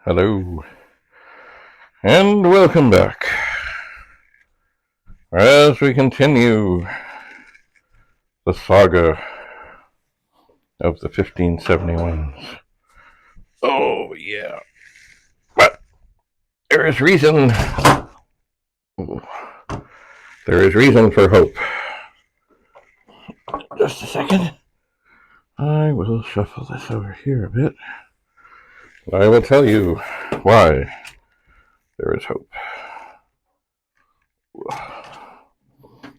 Hello, and welcome back as we continue the saga of the 1571s. Oh, yeah. But there is reason. There is reason for hope. Just a second. I will shuffle this over here a bit. I will tell you why there is hope.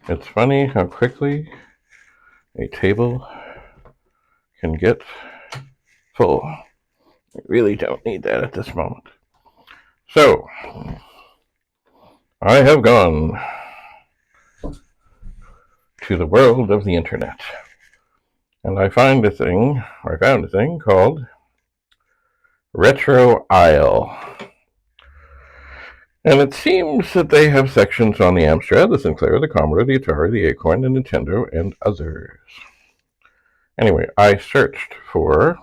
It's funny how quickly a table can get full. I really don't need that at this moment. So, I have gone to the world of the internet, and I found a thing called Retro Isle. And it seems that they have sections on the Amstrad, the Sinclair, the Commodore, the Atari, the Acorn, the Nintendo, and others. Anyway, I searched for,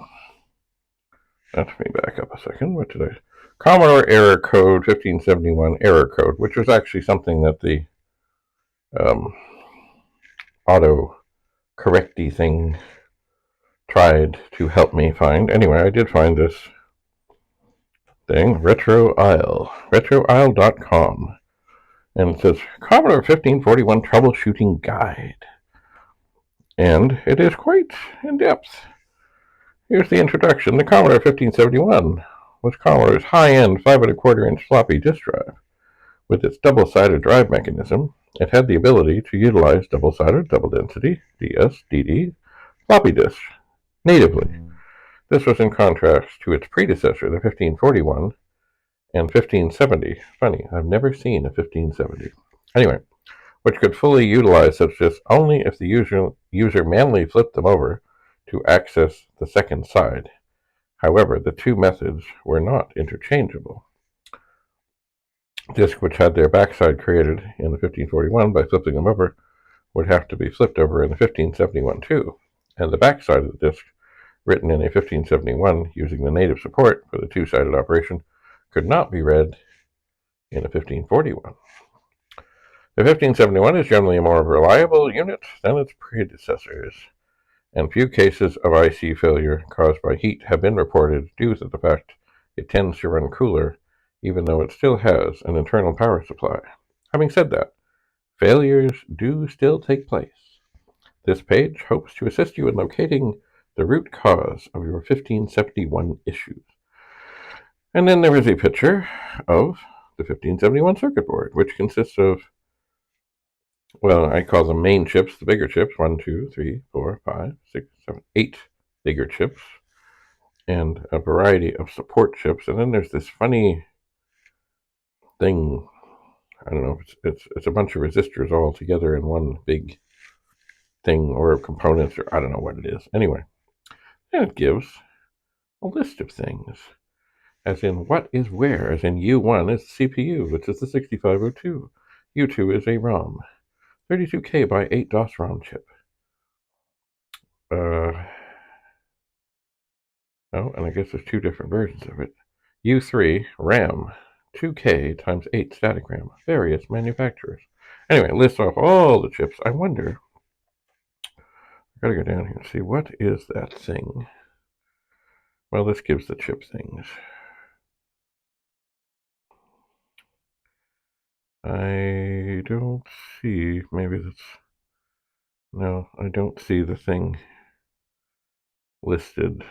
let me back up a second, what did I, Commodore error code 1571 error code, which was actually something that the auto correcty thing tried to help me find. Anyway, I did find this thing, Retro Isle, retroisle.com. And it says Commodore 1541 Troubleshooting Guide. And it is quite in depth. Here's the introduction. The Commodore 1571 was Commodore's high-end 5¼ inch floppy disk drive. With its double-sided drive mechanism, it had the ability to utilize double-sided, double-density, DS, DD, floppy disks natively. This was in contrast to its predecessor, the 1541 and 1570. Funny, I've never seen a 1570. Anyway, which could fully utilize such disks only if the user manually flipped them over to access the second side. However, the two methods were not interchangeable. Disks which had their backside created in the 1541 by flipping them over would have to be flipped over in the 1571 too, and the backside of the disk, written in a 1571 using the native support for the two-sided operation, could not be read in a 1541. The 1571 is generally a more reliable unit than its predecessors, and few cases of IC failure caused by heat have been reported due to the fact it tends to run cooler, even though it still has an internal power supply. Having said that, failures do still take place. This page hopes to assist you in locating the root cause of your 1571 issues. And then there is a picture of the 1571 circuit board, which consists of, well, I call them main chips, the bigger chips, 1, 2, 3, 4, 5, 6, 7, 8 bigger chips, and a variety of support chips. And then there's this funny thing, I don't know, it's a bunch of resistors all together in one big thing, or components, or I don't know what it is. Anyway, and it gives a list of things, as in what is where, as in U1 is the CPU, which is the 6502. U2 is a ROM, 32K by 8 DOS ROM chip. And I guess there's two different versions of it. U3 RAM, 2K times 8 static RAM, various manufacturers. Anyway, it lists off all the chips. I wonder, I gotta go down here and see, what is that thing? Well, this gives the chip things. I don't see, maybe that's, no, I don't see the thing listed.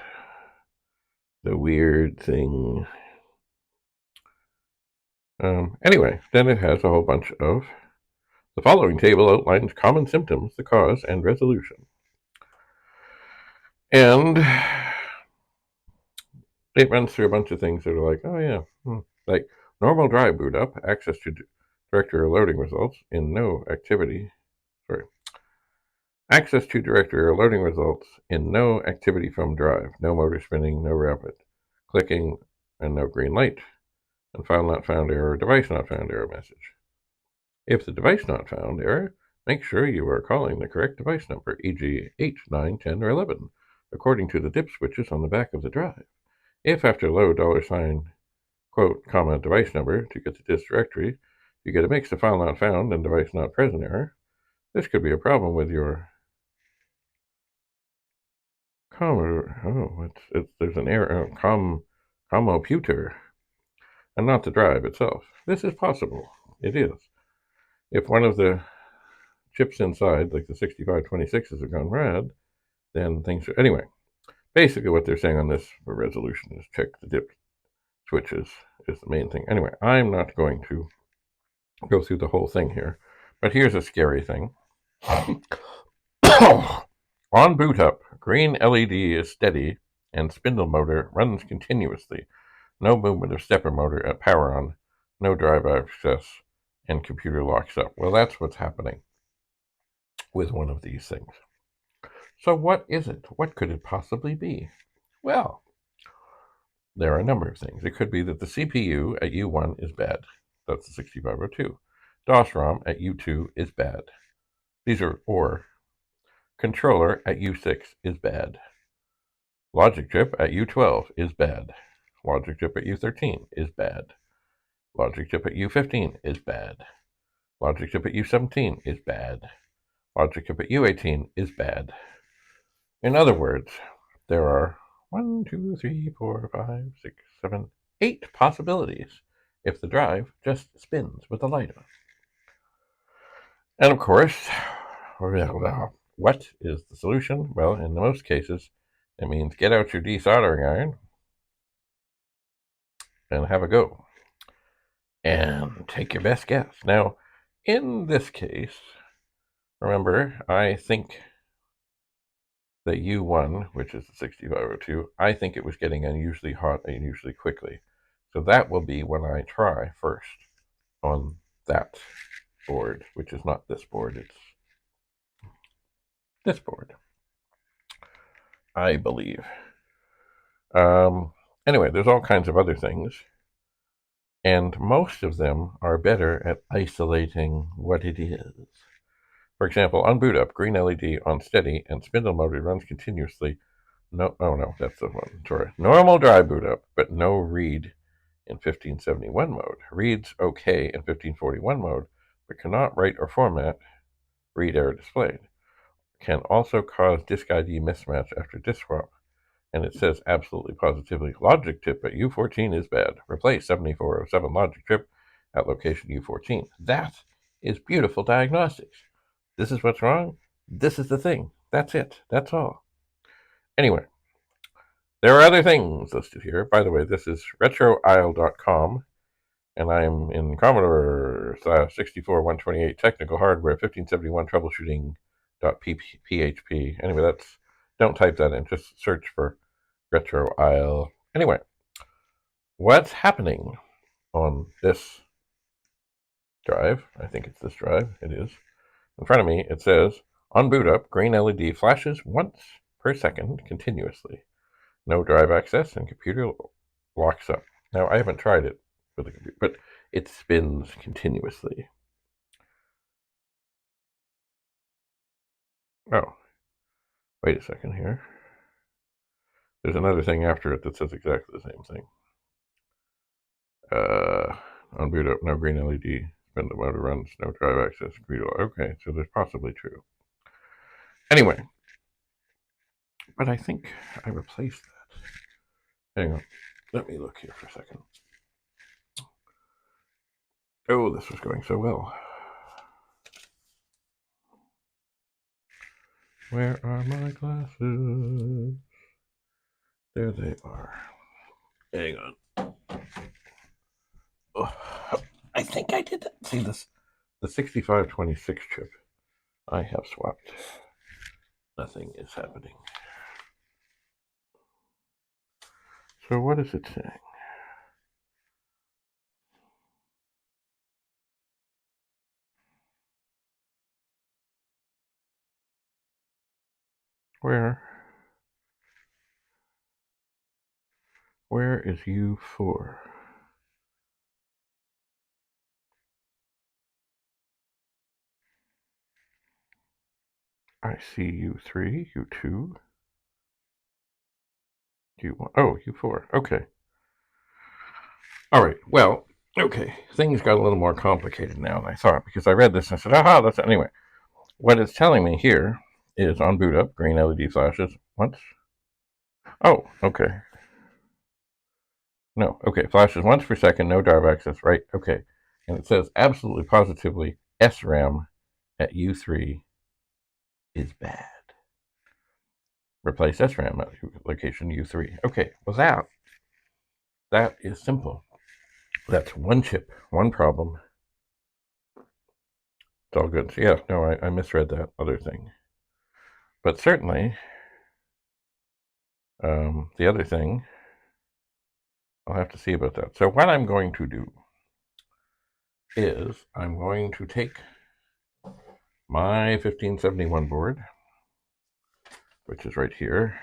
The weird thing. Anyway, then it has a whole bunch of, the following table outlines common symptoms, the cause, and resolution. And it runs through a bunch of things that are like, oh yeah, like normal drive boot up, access to directory or loading results in no activity. Access to directory or loading results in no activity from drive, no motor spinning, no rapid clicking, and no green light, and file not found error, device not found error message. If the device not found error, make sure you are calling the correct device number, e.g. 8, 9, 10, or 11, according to the dip switches on the back of the drive. If after load $, quote, comma, device number to get the disk directory, you get a mix of file not found and device not present error. This could be a problem with your Commodore. Oh, there's an error. Computer, and not the drive itself. This is possible. It is. If one of the chips inside, like the 6526s, have gone red, then things are... Anyway, basically what they're saying on this for resolution is check the dip switches is the main thing. Anyway, I'm not going to go through the whole thing here, but here's a scary thing. On boot up, green LED is steady and spindle motor runs continuously. No movement of stepper motor at power on, no drive access, and computer locks up. Well, that's what's happening with one of these things. So what is it? What could it possibly be? Well, there are a number of things. It could be that the CPU at U1 is bad. That's the 6502. DOS-ROM at U2 is bad. These are or. Controller at U6 is bad. Logic chip at U12 is bad. Logic chip at U13 is bad. Logic chip at U15 is bad. Logic chip at U17 is bad. Logic chip at U18 is bad. In other words, there are 1, 2, 3, 4, 5, 6, 7, 8 possibilities if the drive just spins with the light on. And of course, what is the solution? Well, in most cases, it means get out your desoldering iron and have a go. And take your best guess. Now, in this case, remember, I think that U1, which is the 6502, I think it was getting unusually hot and unusually quickly. So that will be when I try first on that board, which is not this board, it's this board, I believe. Anyway, there's all kinds of other things, and most of them are better at isolating what it is. For example, on boot up, green LED on steady and spindle motor runs continuously. No, that's the one. Sorry. Normal dry boot up, but no read in 1571 mode. Reads okay in 1541 mode, but cannot write or format. Read error displayed. Can also cause disk ID mismatch after disk swap. And it says absolutely positively, logic chip at U14 is bad. Replace 7407 logic chip at location U14. That is beautiful diagnostics. This is what's wrong. This is the thing. That's it. That's all. Anyway, there are other things listed here. By the way, this is retroisle.com, and I'm in Commodore 64-128 technical hardware 1571 troubleshooting.php. Anyway, don't type that in. Just search for retroisle. Anyway, what's happening on this drive? I think it's this drive. It is. In front of me, it says, on boot up, green LED flashes once per second continuously. No drive access and computer locks up. Now, I haven't tried it with the computer, but it spins continuously. Oh, wait a second here. There's another thing after it that says exactly the same thing. On boot up, no green LED. Spin the motor runs, no drive access. Okay, so that's possibly true. Anyway, but I think I replaced that. Hang on. Let me look here for a second. Oh, this was going so well. Where are my glasses? There they are. Hang on. Oh, I think I did that. See this? The 6526 chip I have swapped. Nothing is happening. So what is it saying? Where is U4? I see U3, U2, U1. Oh, U4. Okay. All right, well, okay, things got a little more complicated now than I thought, because I read this and I said, aha, that's anyway. What it's telling me here is on boot up, green LED flashes once. Oh, okay. No, okay, flashes once per second, no drive access, right? Okay. And it says absolutely positively SRAM at U3 is bad. Replace SRAM at location U3. Okay, well that is simple. That's one chip, one problem. It's all good. So yeah, no, I misread that other thing. But certainly, the other thing, I'll have to see about that. So what I'm going to do is I'm going to take my 1571 board, which is right here,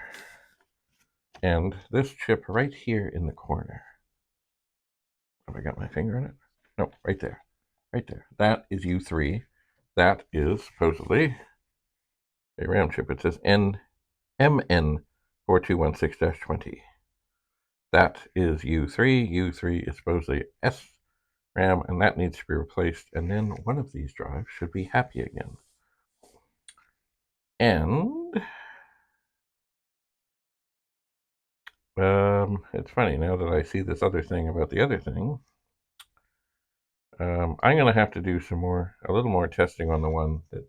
and this chip right here in the corner. Have I got my finger in it? No, right there. Right there. That is U3. That is supposedly a RAM chip. It says MN4216-20. That is U3. U3 is supposedly SRAM, and that needs to be replaced. And then one of these drives should be happy again. And it's funny, now that I see this other thing about the other thing, I'm going to have to do a little more testing on the one that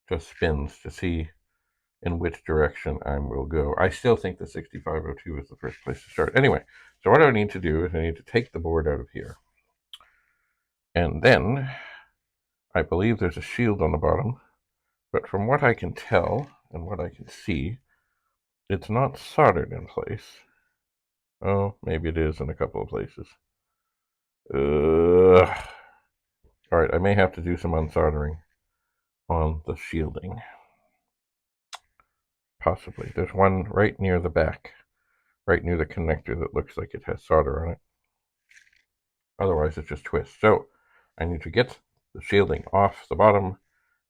just spins to see in which direction I will go. I still think the 6502 is the first place to start. Anyway, so what I need to do is I need to take the board out of here. And then I believe there's a shield on the bottom, but from what I can tell and what I can see, it's not soldered in place. Oh, maybe it is in a couple of places. All right, I may have to do some unsoldering on the shielding. Possibly. There's one right near the back, right near the connector that looks like it has solder on it. Otherwise, it just twists. So I need to get the shielding off the bottom.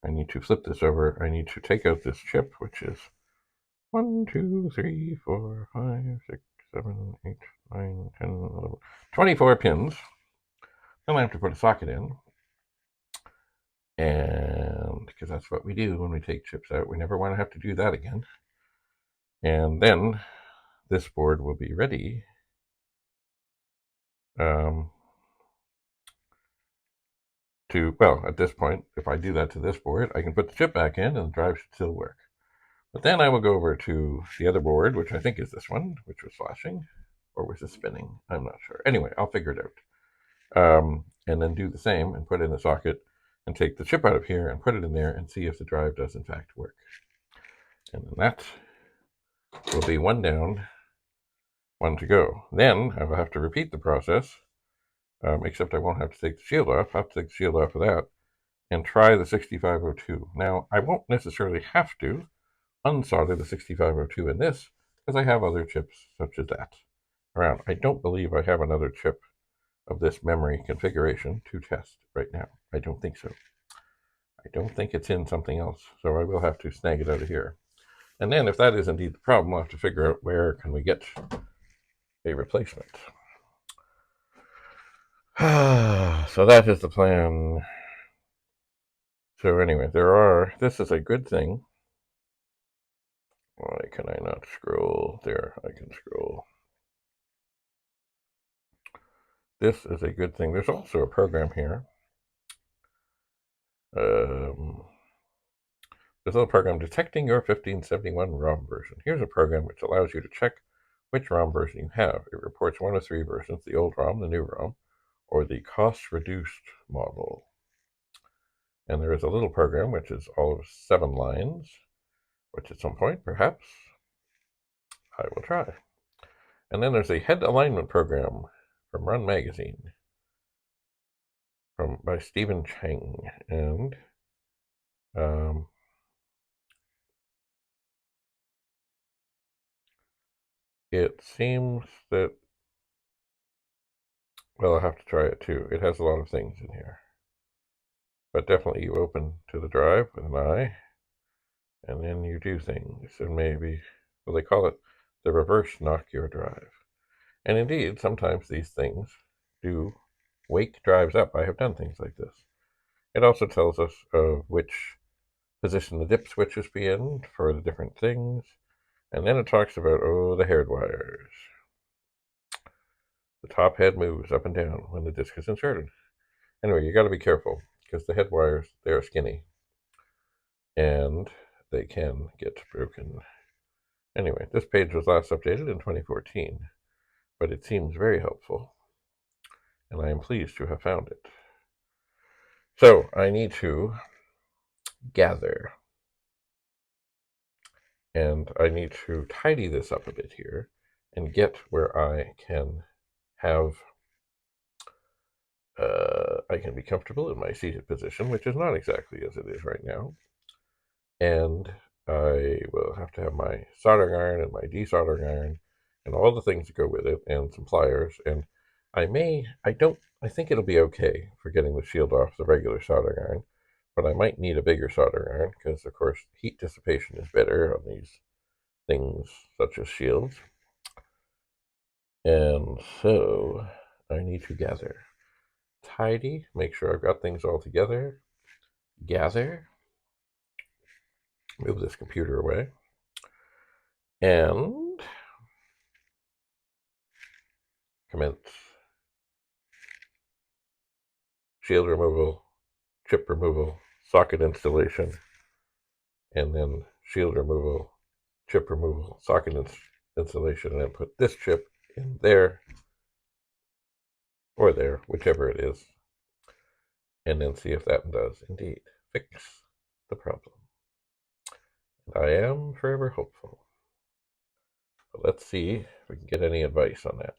I need to flip this over. I need to take out this chip, which is 1, 2, 3, 4, 5, 6, 7, 8, 9, 10, 11, 24 pins. Then I have to put a socket in. And because that's what we do when we take chips out, we never want to have to do that again. And then this board will be ready at this point, if I do that to this board, I can put the chip back in and the drive should still work. But then I will go over to the other board, which I think is this one, which was flashing, or was it spinning? I'm not sure. Anyway, I'll figure it out. And then do the same and put it in the socket and take the chip out of here and put it in there and see if the drive does in fact work. And then that will be one down, one to go. Then I will have to repeat the process, except I won't have to take the shield off. I'll have to take the shield off of that and try the 6502. Now, I won't necessarily have to unsolder the 6502 in this, because I have other chips such as that around. I don't believe I have another chip of this memory configuration to test right now. I don't think so. I don't think it's in something else, so I will have to snag it out of here. And then if that is indeed the problem, I'll have to figure out where can we get a replacement. So that is the plan. So anyway, this is a good thing. Why can I not scroll? There, I can scroll. This is a good thing. There's also a program here. This little program, detecting your 1571 ROM version. Here's a program which allows you to check which ROM version you have. It reports one of three versions, the old ROM, the new ROM, or the cost-reduced model. And there is a little program which is all of 7 lines, which at some point, perhaps, I will try. And then there's a head alignment program from Run Magazine by Stephen Chang. And it seems that, well, I'll have to try it too. It has a lot of things in here. But definitely you open to the drive with an eye, and then you do things. And maybe, well, they call it the reverse knock your drive. And indeed, sometimes these things do wake drives up. I have done things like this. It also tells us which position the dip switches be in for the different things. And then it talks about, the haired wires. The top head moves up and down when the disc is inserted. Anyway, you got to be careful because the head wires, they are skinny and they can get broken. Anyway, this page was last updated in 2014, but it seems very helpful, and I am pleased to have found it. So I need to gather, and I need to tidy this up a bit here and get where I can have I can be comfortable in my seated position, which is not exactly as it is right now. And I will have to have my soldering iron and my desoldering iron and all the things that go with it and some pliers. And I think it'll be okay for getting the shield off the regular soldering iron, but I might need a bigger soldering iron because, of course, heat dissipation is better on these things such as shields. And so I need to gather. Tidy, make sure I've got things all together. Gather, move this computer away, and commence shield removal, chip removal, socket installation, and then shield removal, chip removal, socket installation, and then put this chip in there, or there, whichever it is, and then see if that does indeed fix the problem. And I am forever hopeful. But let's see if we can get any advice on that.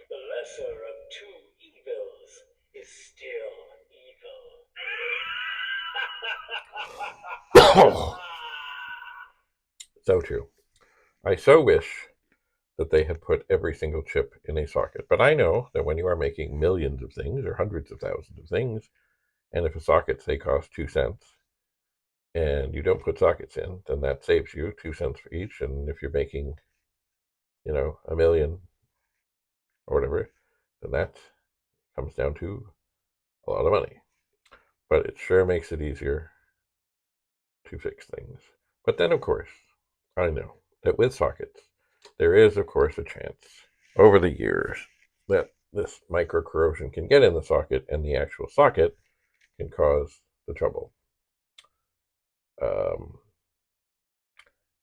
The lesser of two evils is still evil. So true. I so wish that they had put every single chip in a socket. But I know that when you are making millions of things or hundreds of thousands of things, and if a socket, say, costs 2 cents, and you don't put sockets in, then that saves you 2 cents for each. And if you're making, a million or whatever, then that comes down to a lot of money. But it sure makes it easier to fix things. But then, of course, I know that with sockets, there is, of course, a chance over the years that this micro corrosion can get in the socket and the actual socket can cause the trouble.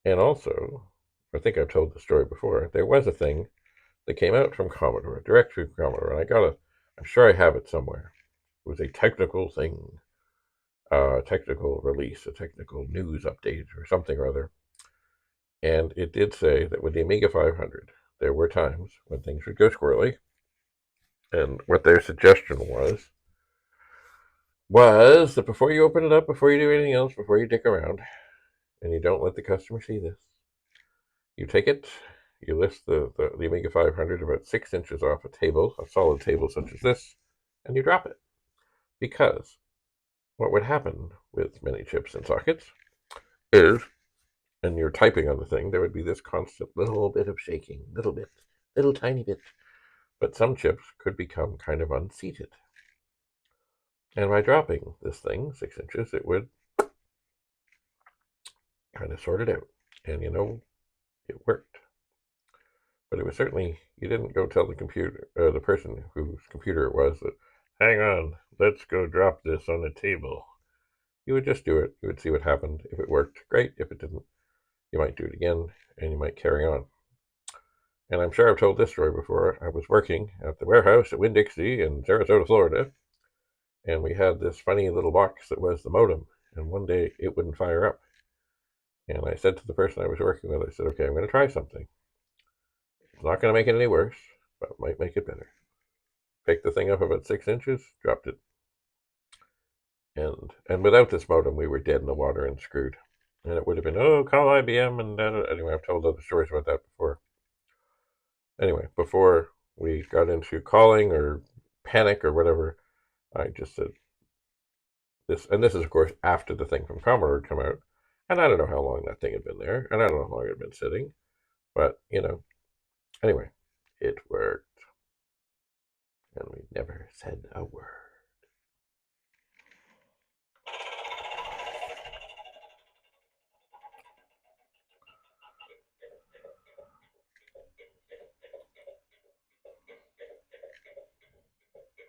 And also, I think I've told the story before, there was a thing that came out from Commodore, direct from Commodore, and I'm sure I have it somewhere. It was a technical thing, a technical release, a technical news update or something or other. And it did say that with the Amiga 500, there were times when things would go squirrely. And what their suggestion was that before you open it up, before you do anything else, before you dick around, and you don't let the customer see this, you take it, you lift the Amiga 500 about 6 inches off a table, a solid table such as this, and you drop it. Because what would happen with many chips and sockets is, and you're typing on the thing, there would be this constant little bit of shaking, little tiny bit. But some chips could become kind of unseated. And by dropping this thing 6 inches, it would kind of sort it out. And it worked. But it was certainly, you didn't go tell the person whose computer it was that, hang on, let's go drop this on the table. You would just do it. You would see what happened. If it worked, great. If it didn't, you might do it again, and you might carry on. And I'm sure I've told this story before. I was working at the warehouse at Winn-Dixie in Sarasota, Florida, and we had this funny little box that was the modem, and one day it wouldn't fire up. And I said to the person I was working with, I said, okay, I'm going to try something. It's not going to make it any worse, but it might make it better. Picked the thing up about 6 inches, dropped it. And without this modem, we were dead in the water and screwed. And it would have been, call IBM, and anyway, I've told other stories about that before. Anyway, before we got into calling or panic or whatever, I just said, this is of course after the thing from Commodore had come out, and I don't know how long that thing had been there, and I don't know how long it had been sitting, but anyway, it worked, and we never said a word.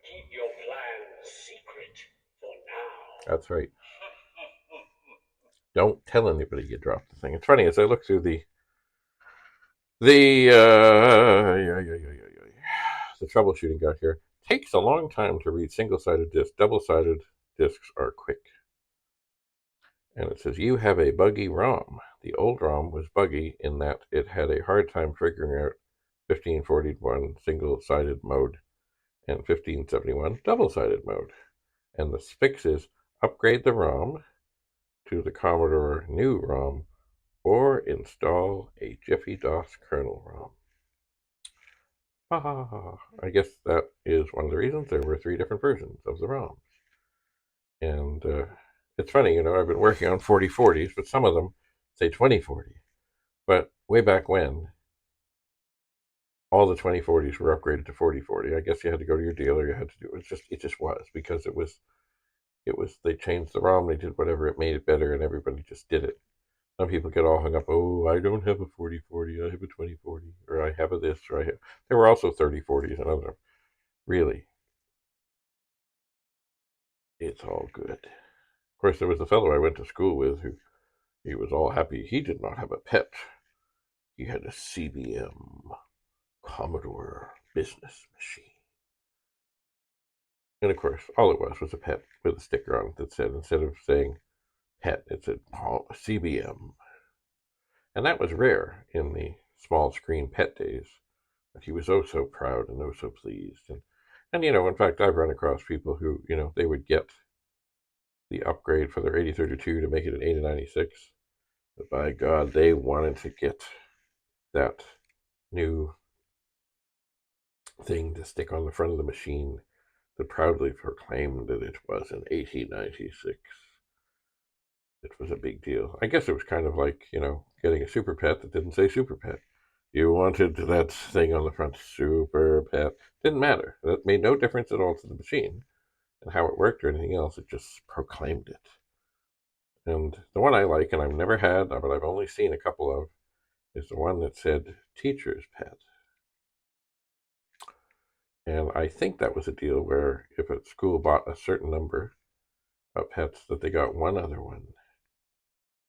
Keep your plans secret for now. That's right. Don't tell anybody you dropped the thing. It's funny as I look through the troubleshooting guide here. Takes a long time to read single-sided discs. Double-sided discs are quick. And it says, you have a buggy ROM. The old ROM was buggy in that it had a hard time figuring out 1541 single-sided mode and 1571 double-sided mode. And the fix is upgrade the ROM to the Commodore new ROM or install a Jiffy DOS kernel ROM. I guess that is one of the reasons there were 3 different versions of the ROMs. And it's funny, I've been working on 4040s, but some of them say 2040. But way back when, all the 2040s were upgraded to 4040. I guess you had to go to your dealer, you had to do it. It just was because it was they changed the ROM, they did whatever, it made it better, and everybody just did it. Some people get all hung up, oh, I don't have a 4040, I have a 2040, or I have a this, or I have. There were also 3040s and other. Really, it's all good. Of course, there was a fellow I went to school with who he was all happy. He did not have a pet. He had a CBM, Commodore business machine. And of course, all it was a pet with a sticker on it that said, instead of saying pet, it said CBM. And that was rare in the small screen pet days. But he was oh so proud and oh so pleased. And in fact, I've run across people who, they would get the upgrade for their 8032 to make it an 8096. But by God, they wanted to get that new thing to stick on the front of the machine that proudly proclaimed that it was an 8096. It was a big deal. I guess it was kind of like, getting a Super Pet that didn't say Super Pet. You wanted that thing on the front, Super Pet. Didn't matter. That made no difference at all to the machine and how it worked or anything else. It just proclaimed it. And the one I like, and I've never had, but I've only seen a couple of, is the one that said Teacher's Pet. And I think that was a deal where if a school bought a certain number of pets, that they got one other one.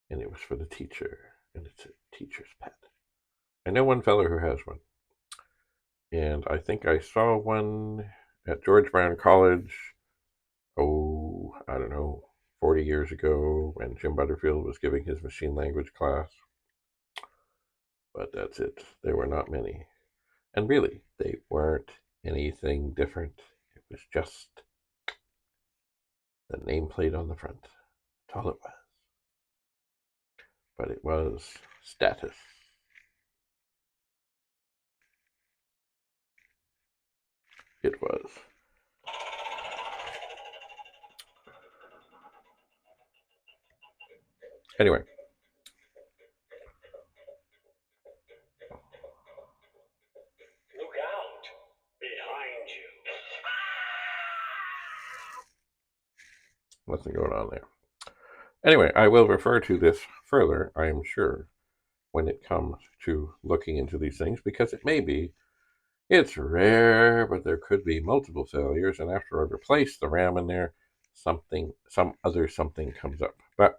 And it was for the teacher. And it's a teacher's pet. I know one fellow who has one. And I think I saw one at George Brown College, I don't know, 40 years ago when Jim Butterfield was giving his machine language class. But that's it. There were not many. And really, they weren't anything different. It was just the nameplate on the front. That's all it was. But it was status. It was. Anyway. Look out behind you. Nothing going on there. Anyway, I will refer to this further, I am sure, when it comes to looking into these things, because it may be, it's rare, but there could be multiple failures, and after I replace the RAM in there, some other something comes up. But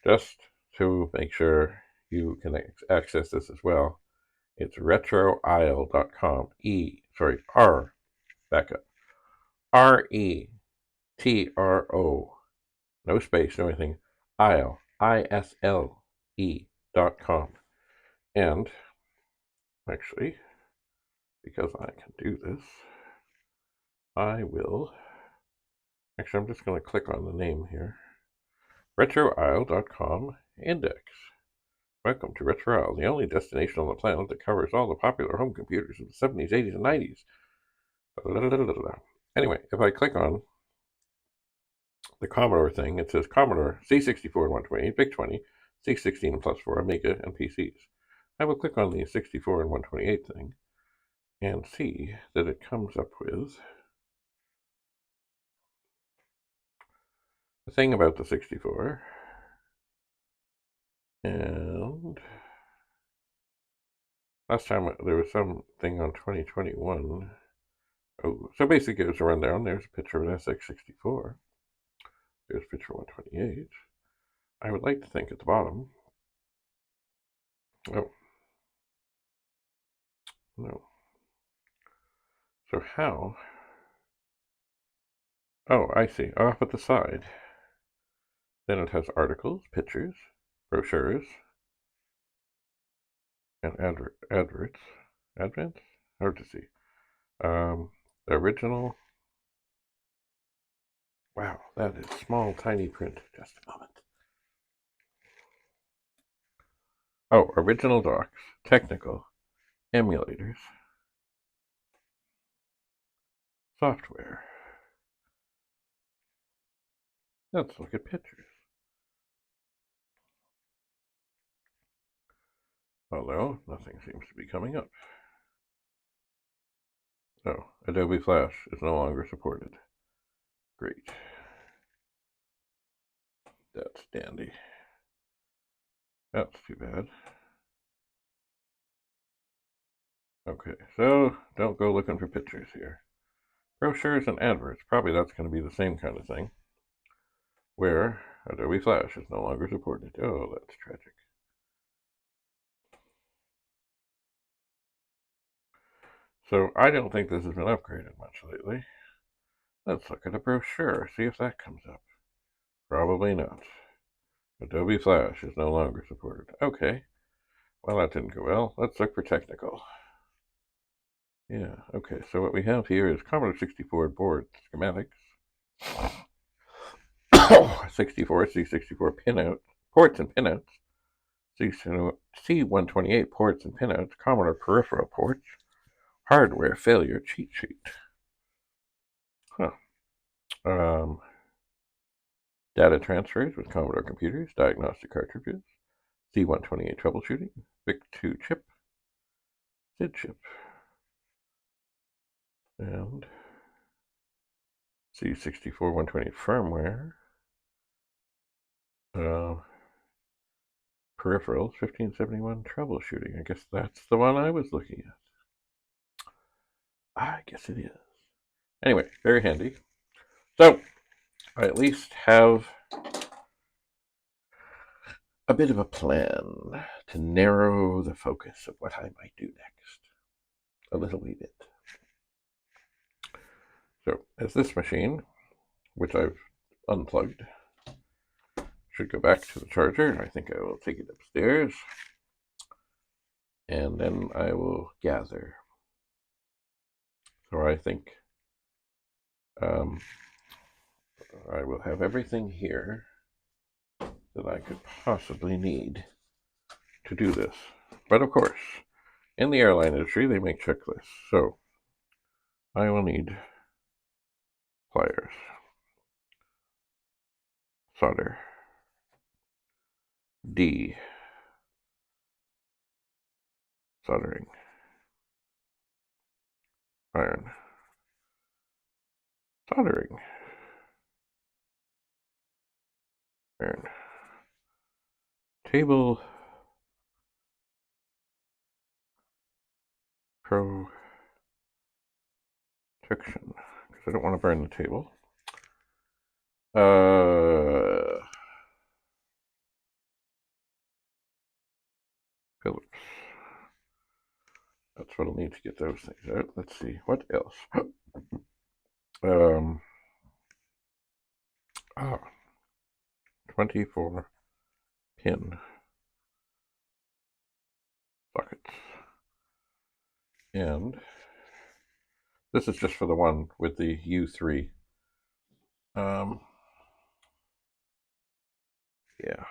just to make sure you can access this as well, it's retroisle.com. Back up. RETRO, no space, no anything, isle, ISLE.com. And actually, because I can do this, I'm just going to click on the name here. retroisle.com index. Welcome to Retro Isle, the only destination on the planet that covers all the popular home computers of the 70s, 80s, and 90s. Anyway, if I click on the Commodore thing, it says Commodore C64 and 128, VIC-20, C16 and plus 4, Amiga, and PCs. I will click on the 64 and 128 thing and see that it comes up with the thing about the 64, and last time there was something on 2021. Oh, so basically it was a rundown. There's a picture of an SX64. There's a picture of 128. I would like to think at the bottom. Oh, no. So how? Oh, I see. Off at the side. Then it has articles, pictures, brochures, and adverts. Advents? Hard to see. The original. Wow, that is small, tiny print. Just a moment. Oh, original docs, technical, emulators, software. Let's look at pictures. Although, nothing seems to be coming up. Oh, Adobe Flash is no longer supported. Great. That's dandy. That's too bad. Okay, so don't go looking for pictures here. Brochures and adverts. Probably that's going to be the same kind of thing. Where Adobe Flash is no longer supported. Oh, that's tragic. So I don't think this has been upgraded much lately. Let's look at a brochure, see if that comes up. Probably not. Adobe Flash is no longer supported. Okay. Well, that didn't go well. Let's look for technical. Yeah, okay. So what we have here is Commodore 64 board schematics. 64, C64 pinout, ports and pinouts. C128 ports and pinouts. Commodore peripheral ports. Hardware failure cheat sheet. Huh. Data transfers with Commodore computers. Diagnostic cartridges. C128 troubleshooting. VIC-2 chip. SID chip. And C64 128 firmware. Peripherals 1571 troubleshooting. I guess that's the one I was looking at. I guess it is. Anyway, very handy. So I at least have a bit of a plan to narrow the focus of what I might do next. A little wee bit. So as this machine, which I've unplugged, should go back to the charger. I think I will take it upstairs. And then I will gather. So I think I will have everything here that I could possibly need to do this. But of course, in the airline industry, they make checklists. So I will need pliers, solder, D, soldering, iron, soldering, iron, table, protection, because I don't want to burn the table. Phillips. That's what I'll need to get those things out. Let's see, what else? 24 pin sockets. And this is just for the one with the U3. Yeah.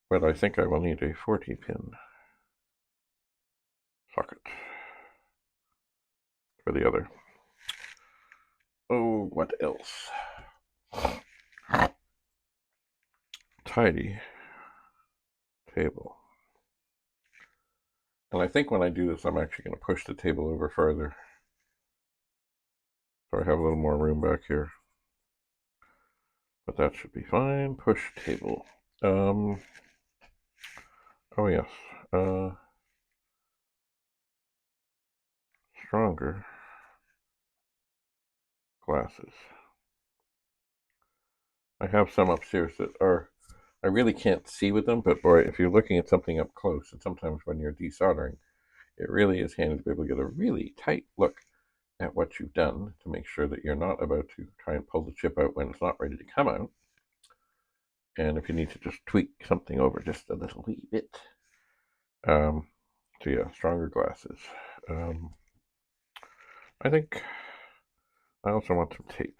But I think I will need a 40 pin socket for the other. Oh, what else? Tidy table. And I think when I do this, I'm actually going to push the table over further. So I have a little more room back here. But that should be fine. Push table. Oh yes. Stronger glasses. I have some upstairs that are, I really can't see with them, but boy, if you're looking at something up close, and sometimes when you're desoldering, it really is handy to be able to get a really tight look at what you've done to make sure that you're not about to try and pull the chip out when it's not ready to come out. And if you need to just tweak something over just a little wee bit. So yeah, stronger glasses. I think I also want some tape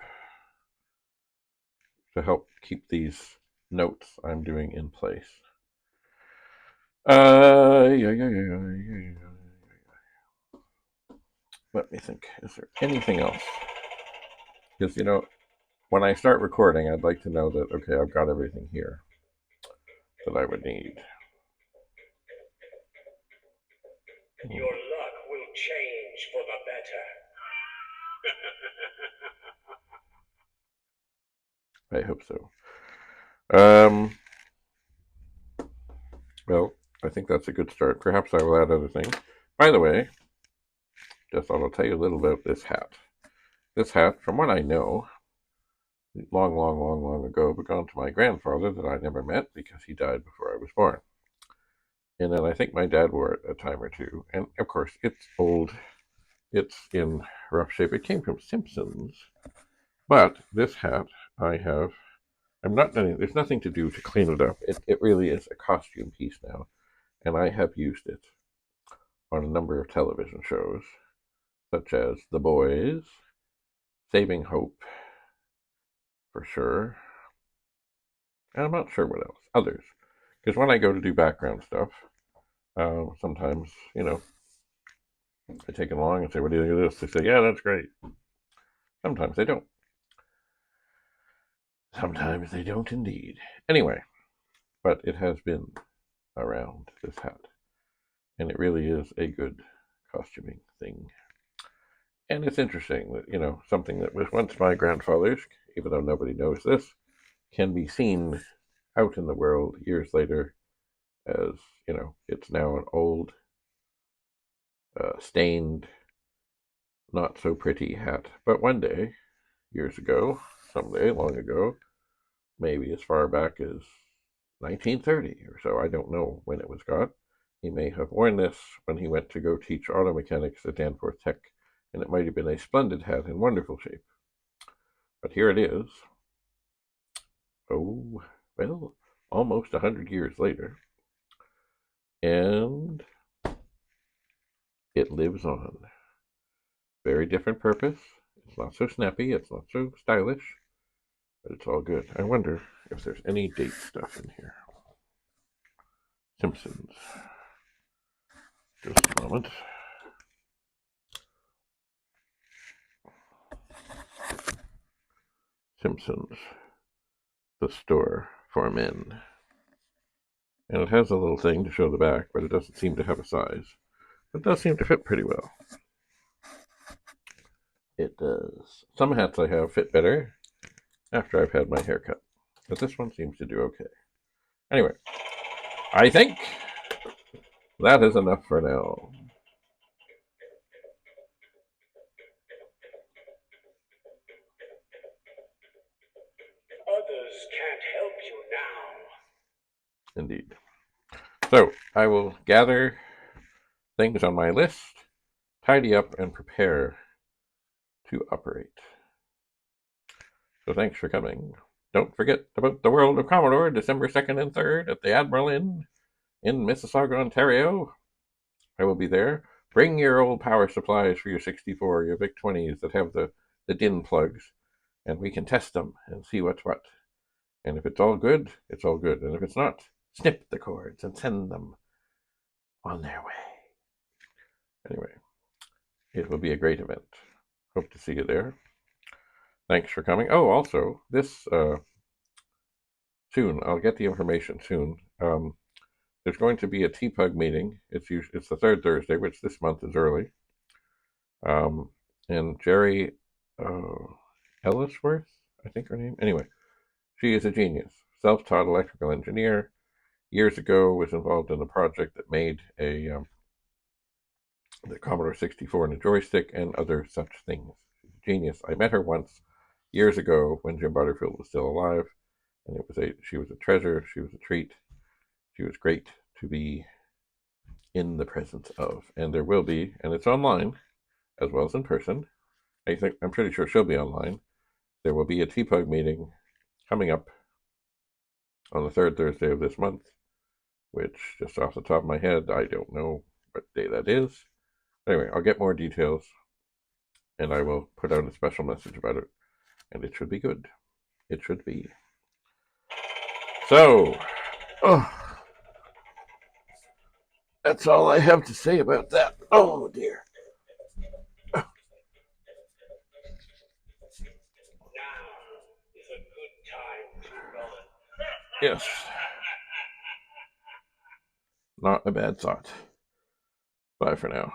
to help keep these notes I'm doing in place. Yeah. Let me think. Is there anything else? Because, when I start recording, I'd like to know that, okay, I've got everything here that I would need. Your luck will change for the better. I hope so. Well, I think that's a good start. Perhaps I will add other things. By the way, just thought I'll tell you a little about this hat. This hat, from what I know, long ago, belonged to my grandfather that I never met because he died before I was born. And then I think my dad wore it a time or two. And of course, it's old. It's in rough shape. It came from Simpsons. But this hat I'm not doing, there's nothing to do to clean it up. It really is a costume piece now. And I have used it on a number of television shows, such as The Boys, Saving Hope, for sure. And I'm not sure what else. Others. Because when I go to do background stuff, sometimes, I take it along and say, what do you think of this? They say, yeah, that's great. Sometimes they don't. Sometimes they don't indeed. Anyway, but it has been around, this hat. And it really is a good costuming thing. And it's interesting that, something that was once my grandfather's, even though nobody knows this, can be seen out in the world years later as, it's now an old, stained, not so pretty hat. But one day, years ago, someday, long ago, maybe as far back as 1930 or so, I don't know when it was got, he may have worn this when he went to go teach auto mechanics at Danforth Tech, and it might have been a splendid hat in wonderful shape. But here it is. Oh, well, almost 100 years later. And it lives on. Very different purpose. It's not so snappy, it's not so stylish, but it's all good. I wonder if there's any date stuff in here. Simpsons. Just a moment. Simpsons. The store for men. And it has a little thing to show the back, but it doesn't seem to have a size. It does seem to fit pretty well. It does. Some hats I have fit better after I've had my hair cut, but this one seems to do okay. Anyway, I think that is enough for now. Others can't help you now. Indeed. So I will gather things on my list, tidy up, and prepare to operate. So thanks for coming. Don't forget about the World of Commodore, December 2nd and 3rd at the Admiral INN in Mississauga, Ontario. I will be there. Bring your old power supplies for your 64, your VIC-20s that have the DIN plugs, and we can test them and see what's what. And if it's all good, it's all good. And if it's not, snip the cords and send them on their way. Anyway, it will be a great event. Hope to see you there. Thanks for coming. Oh, also, this soon, I'll get the information soon. There's going to be a TPUG meeting. It's the third Thursday, which this month is early. And Jerry Ellisworth, I think her name. Anyway, she is a genius, self-taught electrical engineer. Years ago, was involved in a project that made the Commodore 64 and a joystick and other such things. She's a genius. I met her once years ago when Jim Butterfield was still alive, and she was a treasure. She was a treat. She was great to be in the presence of, and there will be, and it's online as well as in person. I'm pretty sure she'll be online. There will be a TPUG meeting coming up on the third Thursday of this month, which, just off the top of my head, I don't know what day that is. Anyway, I'll get more details, and I will put out a special message about it, and it should be good. It should be. So, that's all I have to say about that. Oh, dear. Now is a good time to run. Yes. Not a bad thought. Bye for now.